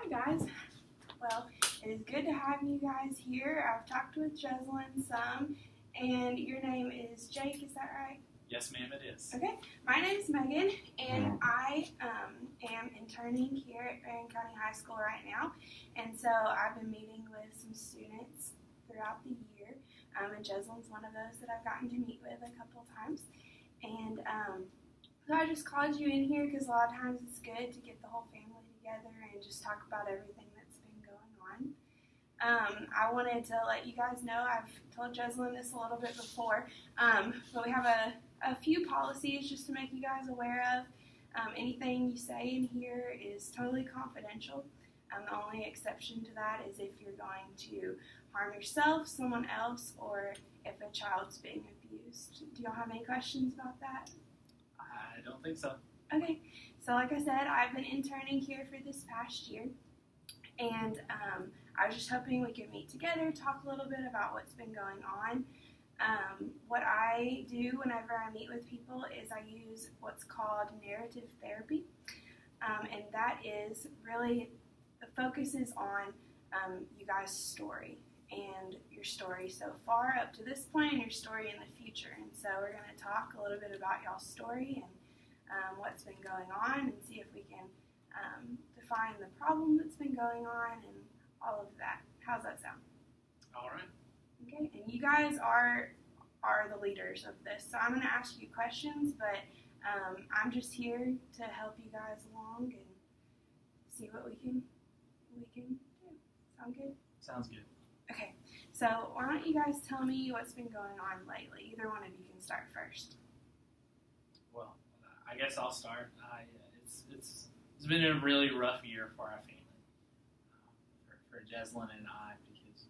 Hi guys. Well, it is good to have you guys here. I've talked with Jeslyn some, and your name is Jake, is that right? Yes, ma'am, it is. Okay. My name is Megan, and I am interning here at Marion County High School right now. And so I've been meeting with some students throughout the year, and Jeslyn's one of those that I've gotten to meet with a couple times. And so I just called you in here because a lot of times it's good to get the whole family together and just talk about everything that's been going on. I wanted to let you guys know, I've told Jeslyn this a little bit before, but we have a few policies just to make you guys aware of. Anything you say in here is totally confidential. The only exception to that is if you're going to harm yourself, someone else, or if a child's being abused. Do y'all have any questions about that? I don't think so. Okay, so like I said, I've been interning here for this past year, and I was just hoping we could meet together, talk a little bit about what's been going on. What I do whenever I meet with people is I use what's called narrative therapy, and that is really, the focus is on you guys' story, and your story so far up to this point, and your story in the future. And so we're going to talk a little bit about y'all's story and what's been going on, and see if we can define the problem that's been going on and all of that. How's that sound? All right. Okay, and you guys are the leaders of this, so I'm going to ask you questions, but I'm just here to help you guys along and see what we can do. Sound good? Sounds good. Okay, so why don't you guys tell me what's been going on lately? Either one of you can start first. Well, I guess I'll start. It's been a really rough year for our family, for Jeslyn and I, because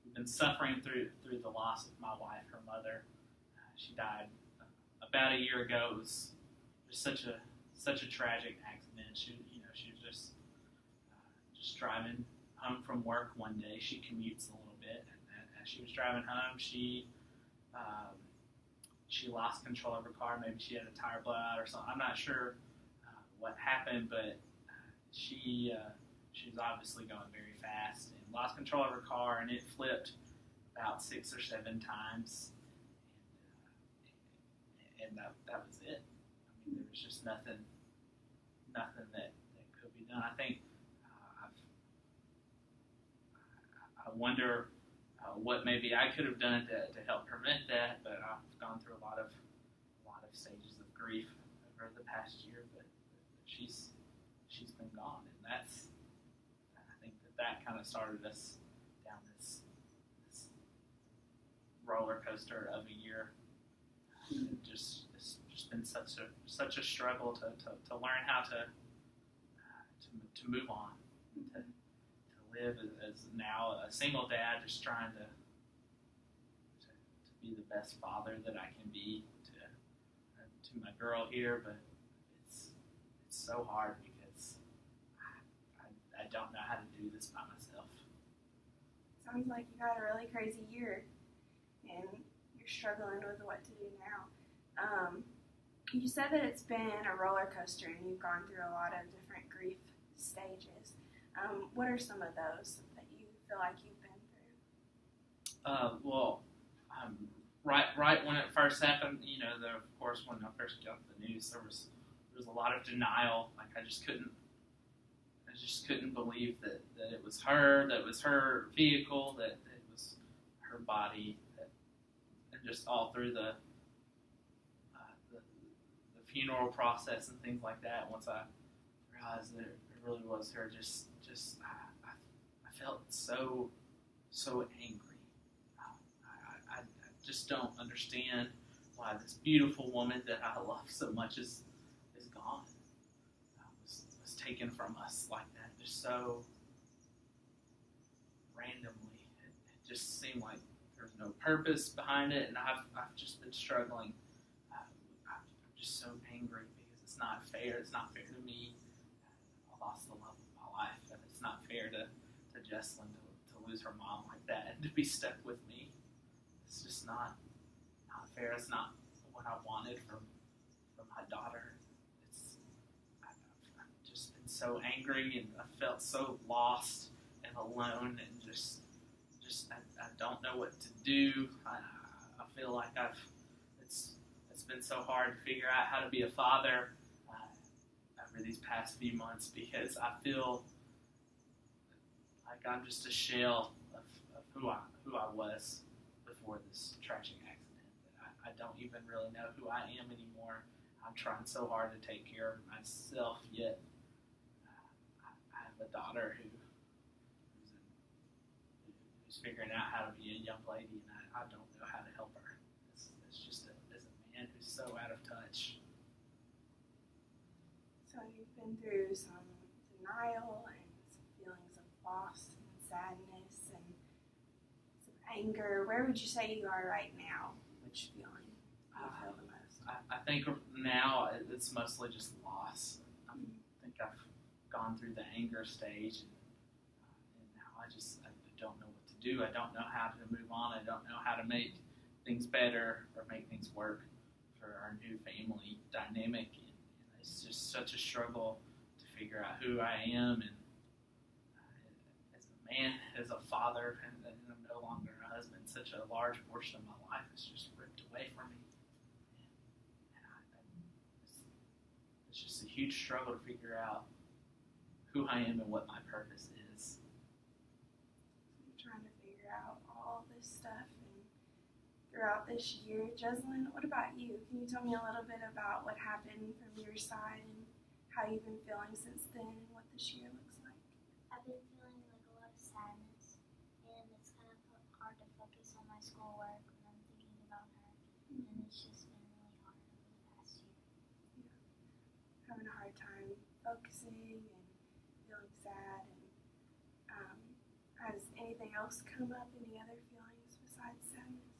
we've been suffering through the loss of my wife, her mother. She died about a year ago. It was just such a tragic accident. She was just driving home from work one day. She commutes a little bit, and as she was driving home, she lost control of her car. Maybe she had a tire blowout or something. I'm not sure what happened, but she was obviously going very fast and lost control of her car, and it flipped about 6 or 7 times, and that was it. I mean, there was just nothing that could be done. I think I wonder what maybe I could have done to help prevent that, but I've gone through a lot of stages of grief over the past year, but she's been gone, and I think that kind of started us down this roller coaster of a year. It's just been such a struggle to learn how to move on, to live as now a single dad, just trying to be the best father that I can be to my girl here, but it's so hard because I don't know how to do this by myself. Sounds like you had a really crazy year, and you're struggling with what to do now. You said that it's been a roller coaster, and you've gone through a lot of different grief stages. What are some of those that you feel like you've been through? Right when it first happened, of course, when I first got the news, there was a lot of denial. Like I just couldn't believe that it was her, that it was her vehicle, that it was her body, and just all through the funeral process and things like that. Once I realized that it really was her, I felt so angry. I just don't understand why this beautiful woman that I love so much is gone. Was taken from us like that, just so randomly. It just seemed like there was no purpose behind it, and I've just been struggling. I'm just so angry because it's not fair. It's not fair to me. I lost the love of my life, and it's not fair to Jeslyn to lose her mom like that and to be stuck with me. It's just not fair. It's not what I wanted from my daughter. just been so angry, and I felt so lost and alone, and just I don't know what to do. I feel like it's been so hard to figure out how to be a father over these past few months, because I feel like I'm just a shell of who I was before this tragic accident. That I don't even really know who I am anymore. I'm trying so hard to take care of myself, yet I have a daughter who's figuring out how to be a young lady, and I don't know how to help her. It's just as a man who's so out of touch. So you've been through some denial and some feelings of loss and sadness and some anger. Where would you say you are right now? Which feeling do you feel the most? I think now it's mostly just loss. I think I've gone through the anger stage, and now I don't know what to do. I don't know how to move on. I don't know how to make things better or make things work for our new family dynamic. And it's just such a struggle to figure out who I am, and as a man, as a father, and I'm no longer a husband. Such a large portion of my life is just ripped away from me. It's just a huge struggle to figure out who I am and what my purpose is. I'm trying to figure out all this stuff throughout this year. Jeslyn, what about you? Can you tell me a little bit about what happened from your side and how you've been feeling since then and what this year looks like? I've been feeling like a lot of sadness, and it's kind of hard to focus on my schoolwork when I'm thinking about her, and it's just been really hard over the past year. Having a hard time focusing and feeling sad, and has anything else come up? Any other feelings besides sadness?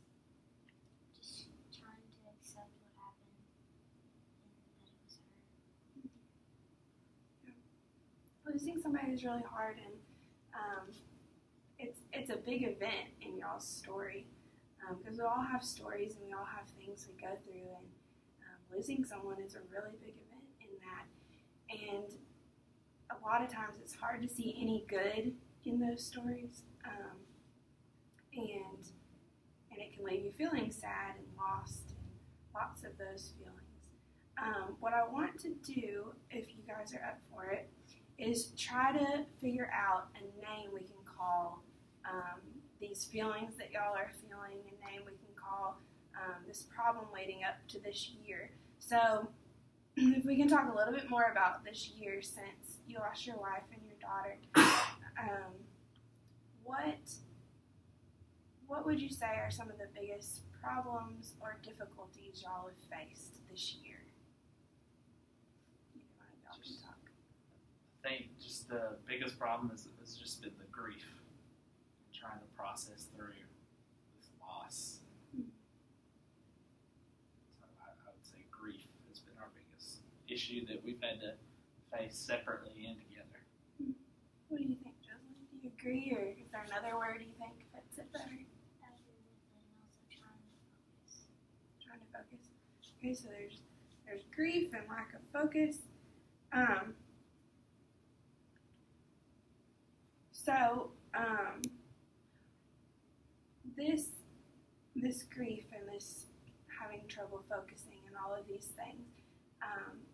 Just trying to accept what happened and that it was her. Losing somebody is really hard, and it's a big event in y'all's story, because we all have stories and we all have things we go through, and losing someone is a really big event in that. And a lot of times it's hard to see any good in those stories, and it can leave you feeling sad and lost and lots of those feelings. What I want to do, if you guys are up for it, is try to figure out a name we can call these feelings that y'all are feeling, a name we can call this problem leading up to this year. So if we can talk a little bit more about this year since you lost your wife and your daughter, what would you say are some of the biggest problems or difficulties y'all have faced this year? Y'all can talk. I think just the biggest problem has just been the grief, trying to process through this loss. So I would say grief has been our biggest issue that we've had to face separately and together. What do you think, Jocelyn? Do you agree, or is there another word you think fits it better? I agree with it, and also trying to focus. Trying to focus. Okay, so there's grief and lack of focus. This grief and this having trouble focusing and all of these things,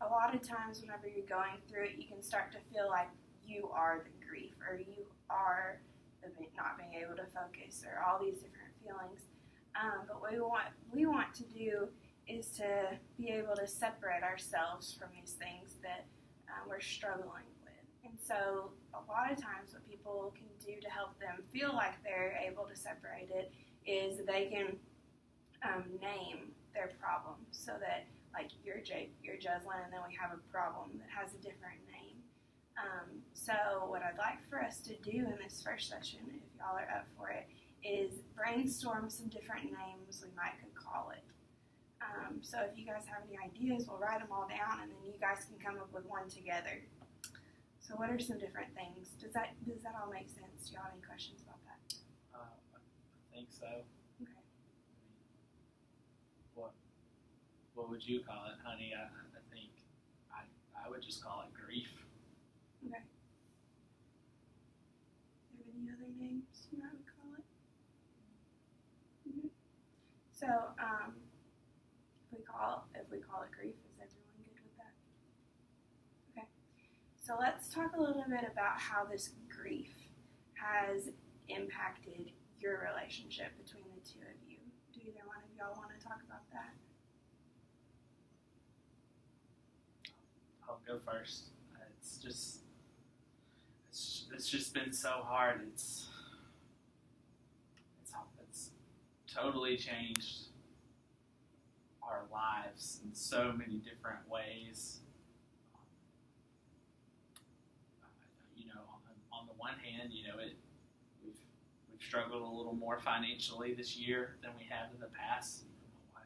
a lot of times whenever you're going through it, you can start to feel like you are the grief, or you are the not being able to focus, or all these different feelings. But what we want to do is to be able to separate ourselves from these things that we're struggling with. And so a lot of times what people can do to help them feel like they're able to separate it is they can name their problem, so that, like, you're Jeslyn, and then we have a problem that has a different name. So what I'd like for us to do in this first session, if y'all are up for it, is brainstorm some different names we might could call it. So if you guys have any ideas, we'll write them all down, and then you guys can come up with one together. So what are some different things? Does that all make sense? Do y'all have any questions about that? I think so. Okay. What would you call it, honey? I think I would just call it grief. Okay. Do you have any other names you might call it? Mm-hmm. So, if we call it grief, is everyone good with that? Okay. So let's talk a little bit about how this grief has impacted your relationship between the two of you. Do either one of y'all want to talk about that? I'll go first. It's just been so hard. It's totally changed our lives in so many different ways. On the one hand, we've struggled a little more financially this year than we have in the past. My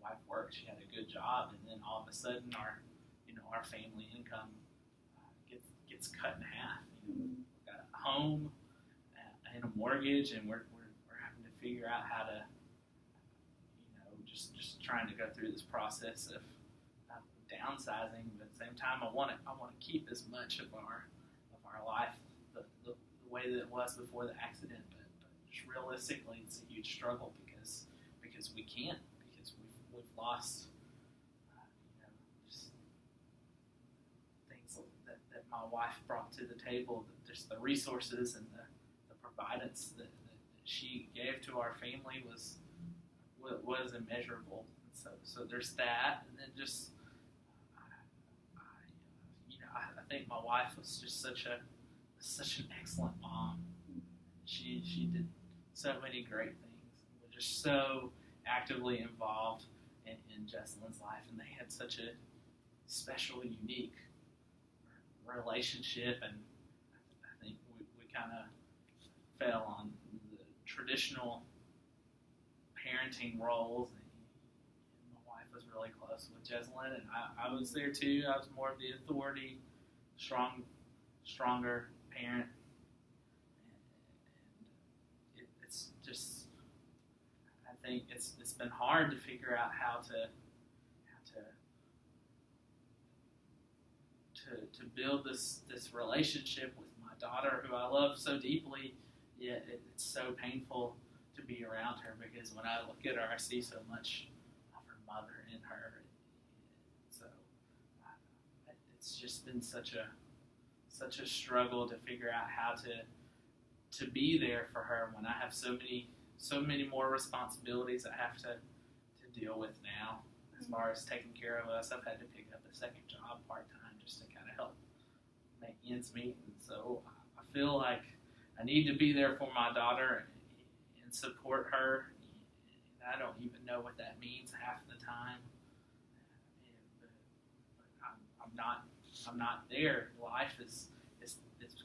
wife worked; she had a good job, and then all of a sudden, our family income gets cut in half. We've got a home and a mortgage, and we're having to figure out how to, just trying to go through this process of downsizing. But at the same time, I want to keep as much of our life the way that it was before the accident. But just realistically, it's a huge struggle because we can't, because we've lost just things that my wife brought to the table. Just the resources and the providence that she gave to our family was immeasurable. So there's that, and then just I think my wife was just such an excellent mom. She did so many great things. We're just so actively involved in Jesselyn's life, and they had such a special, unique relationship. And I think we kind of fell on the traditional parenting roles. And my wife was really close with Jesselyn, and I was there too. I was more of the authority, stronger parent. And it's just, I think it's been hard to figure out how to build this relationship with my daughter, who I love so deeply. Yet it's so painful to be around her, because when I look at her, I see so much of her mother in her. So it's just been such a struggle to figure out how to be there for her when I have so many more responsibilities I have to deal with now. As far as taking care of us, I've had to pick up a second job part-time just to kind of help make ends meet. And so I feel like I need to be there for my daughter and support her. And I don't even know what that means half the time. But I'm not there. Life is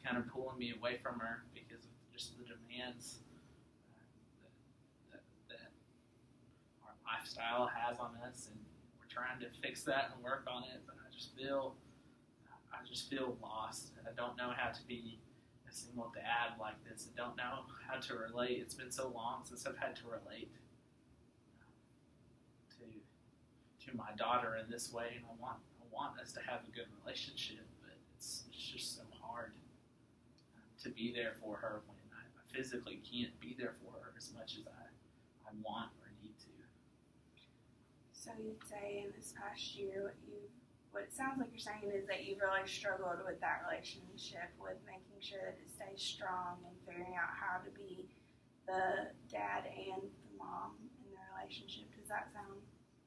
kind of pulling me away from her because of just the demands that our lifestyle has on us, and we're trying to fix that and work on it. But I just feel lost. I don't know how to be a single dad like this. I don't know how to relate. It's been so long since I've had to relate to my daughter in this way, and I want us to have a good relationship, but it's just so hard to be there for her when I physically can't be there for her as much as I want or need to. So you'd say in this past year, what it sounds like you're saying is that you've really struggled with that relationship, with making sure that it stays strong and figuring out how to be the dad and the mom in the relationship. Does that sound?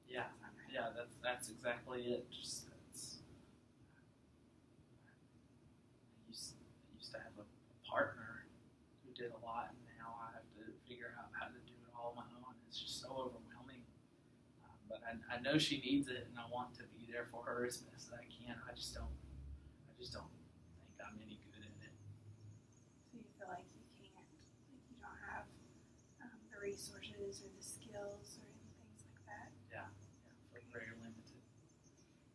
Yeah, right? Yeah, that's exactly it. Just I used to have a partner who did a lot, and now I have to figure out how to do it all on my own. It's just so overwhelming. But I know she needs it, and I want to be there for her as best as I can. I just don't think I'm any good at it. So you feel like you can't, like you don't have the resources or the skills or things like that? Yeah, I feel very limited.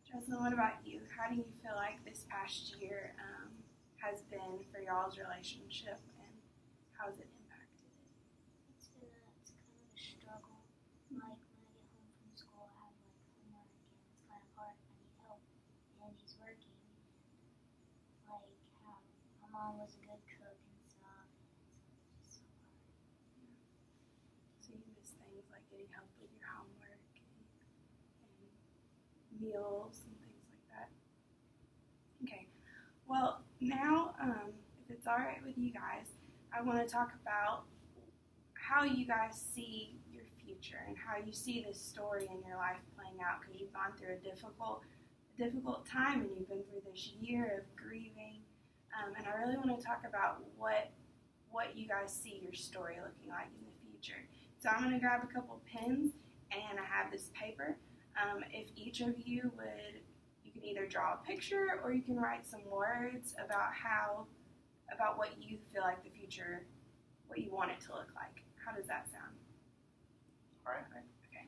Jesselyn, what about you? How do you feel like this past year has been for y'all's relationship, and how has it impacted it? It's kind of a struggle. Like when I get home from school, I have homework, and it's kind of hard. I need help, and he's working. Like was a good cook and stuff. And so it's just so hard. So you miss things like getting help with your homework and meals and things like that. Okay. Well, now, if it's all right with you guys, I want to talk about how you guys see your future and how you see this story in your life playing out, because you've gone through a difficult time and you've been through this year of grieving. And I really want to talk about what you guys see your story looking like in the future. So I'm going to grab a couple pens and I have this paper. If each of you can either draw a picture or you can write some words about what you feel like the future, what you want it to look like. How does that sound? All right. Okay.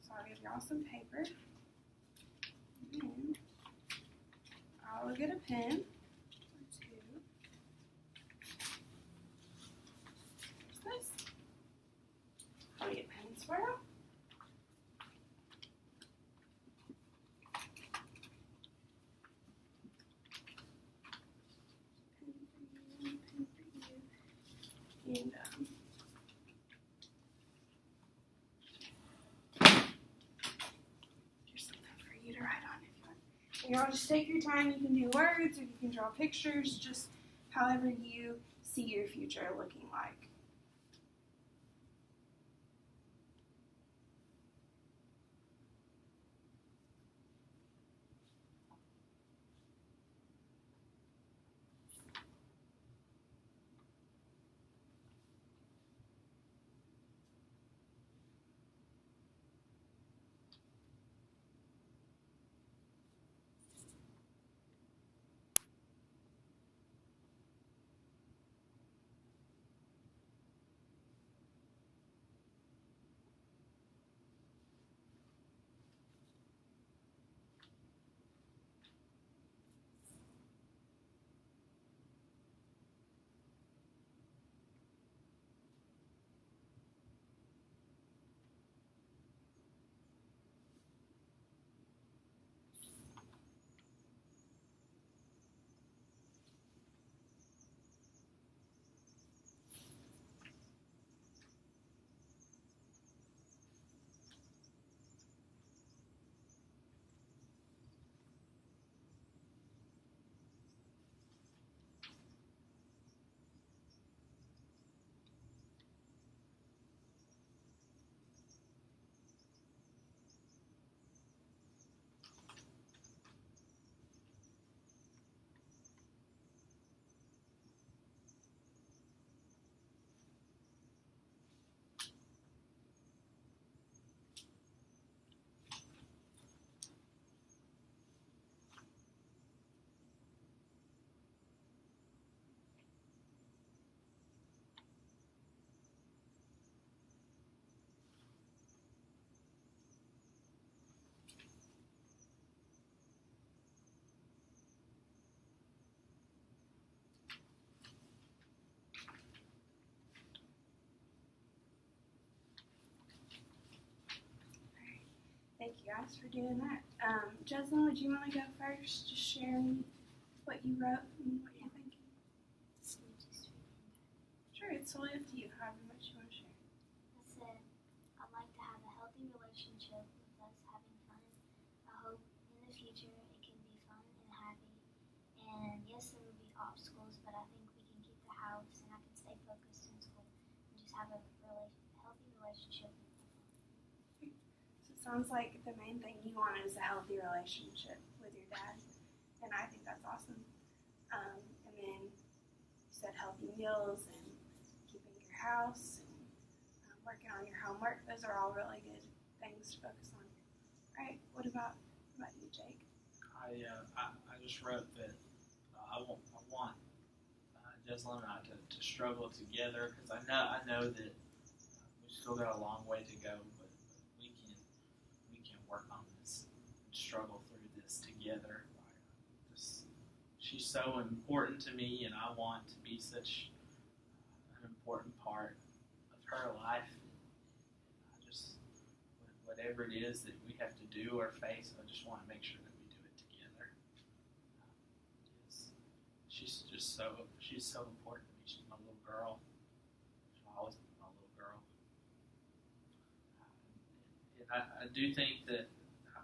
So I'll give y'all some paper. And I'll get a pen or two. Where's this? I'll get pens for you. Pen for you. And here's something for you to write on if you want. And y'all just take your time. You can do words or you can draw pictures, just however you see your future looking like. Thank you guys for doing that. Jeslyn, would you want to go first? Just share what you wrote and what you're thinking. Sure, it's totally up to you, however much you want to share. I said, I'd like to have a healthy relationship with us having fun. I hope in the future it can be fun and happy. And yes, there will be obstacles, but I think we can keep the house and I can stay focused in school and just have a healthy relationship. Sounds like the main thing you want is a healthy relationship with your dad, and I think that's awesome. And then you said healthy meals and keeping your house and working on your homework. Those are all really good things to focus on. All right, what about you, Jake? I just wrote that I want Jeslyn and I to struggle together, because I know that we've still got a long way to go, but we can work on this and struggle through this together. She's so important to me, and I want to be such an important part of her life. I just, whatever it is that we have to do or face, I just want to make sure that we do it together. She's just she's so important to me. She's my little girl. She'll always be my little girl. I do think that,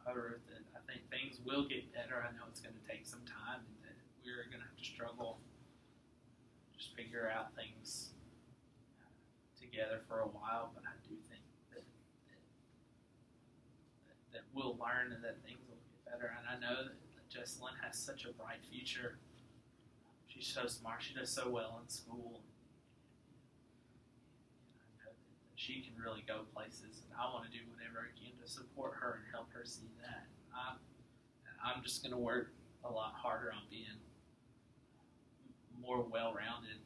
however, that I think things will get better. I know it's going to take some time, and that we're going to have to struggle, just figure out things together for a while. But I do think that we'll learn and that things will get better. And I know that Jessalyn has such a bright future. She's so smart. She does so well in school. And I know that she can really go places. And I want to do whatever I can to support her and help her see that. I'm just going to work a lot harder on being more well-rounded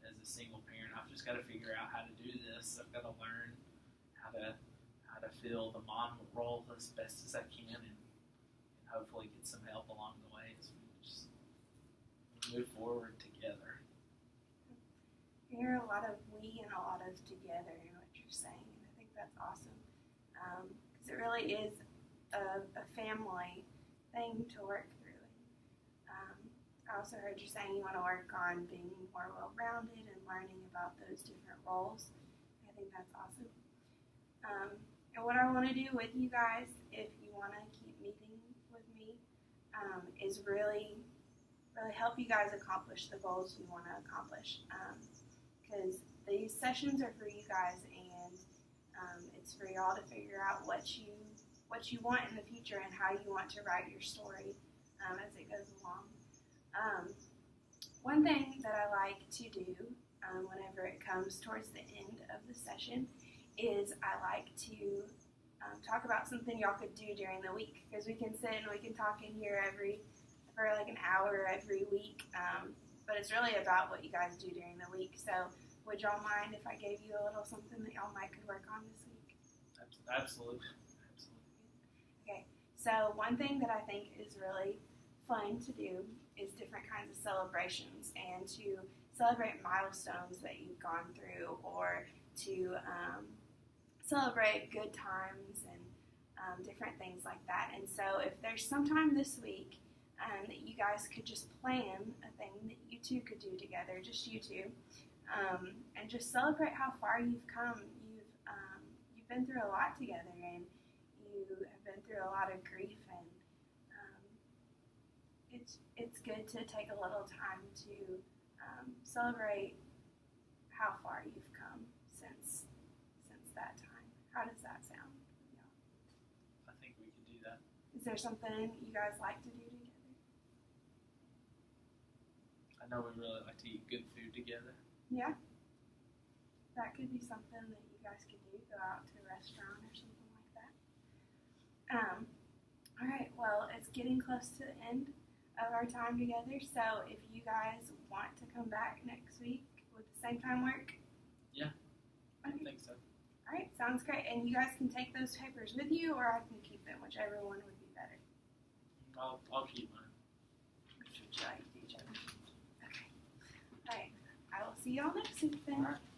as a single parent. I've just got to figure out how to do this. I've got to learn how to fill the mom role as best as I can, and hopefully get some help along the way as we just move forward together. I hear a lot of we and a lot of together in what you're saying, and I think that's awesome, because it really is a family thing to work through. I also heard you saying you want to work on being more well-rounded and learning about those different roles. I think that's awesome. And what I want to do with you guys, if you want to keep meeting with me, is really help you guys accomplish the goals you want to accomplish. Because these sessions are for you guys, and it's for y'all to figure out what you want in the future and how you want to write your story as it goes along. One thing that I like to do whenever it comes towards the end of the session is I like to talk about something y'all could do during the week, because we can sit and we can talk in here for like an hour every week, but it's really about what you guys do during the week. So would y'all mind if I gave you a little something that y'all might could work on this week? Absolutely. Okay, so one thing that I think is really fun to do is different kinds of celebrations, and to celebrate milestones that you've gone through, or to celebrate good times and different things like that. And so if there's some time this week that you guys could just plan a thing that you two could do together, just you two, and just celebrate how far you've come. You've been through a lot together, and you have been through a lot of grief, and it's good to take a little time to celebrate how far you've come since that time. How does that sound? I think we could do that. Is there something you guys like to do together? I know we really like to eat good food together. Yeah. That could be something that you guys could do. Go out to a restaurant or something like that. All right. Well, it's getting close to the end of our time together. So if you guys want to come back next week, would the same time work? Yeah. Okay. I think so. All right, sounds great. And you guys can take those papers with you, or I can keep them, whichever one would be better. I'll keep mine. Which would you like to do, Jen? Okay. All right. I will see y'all next week then. All right.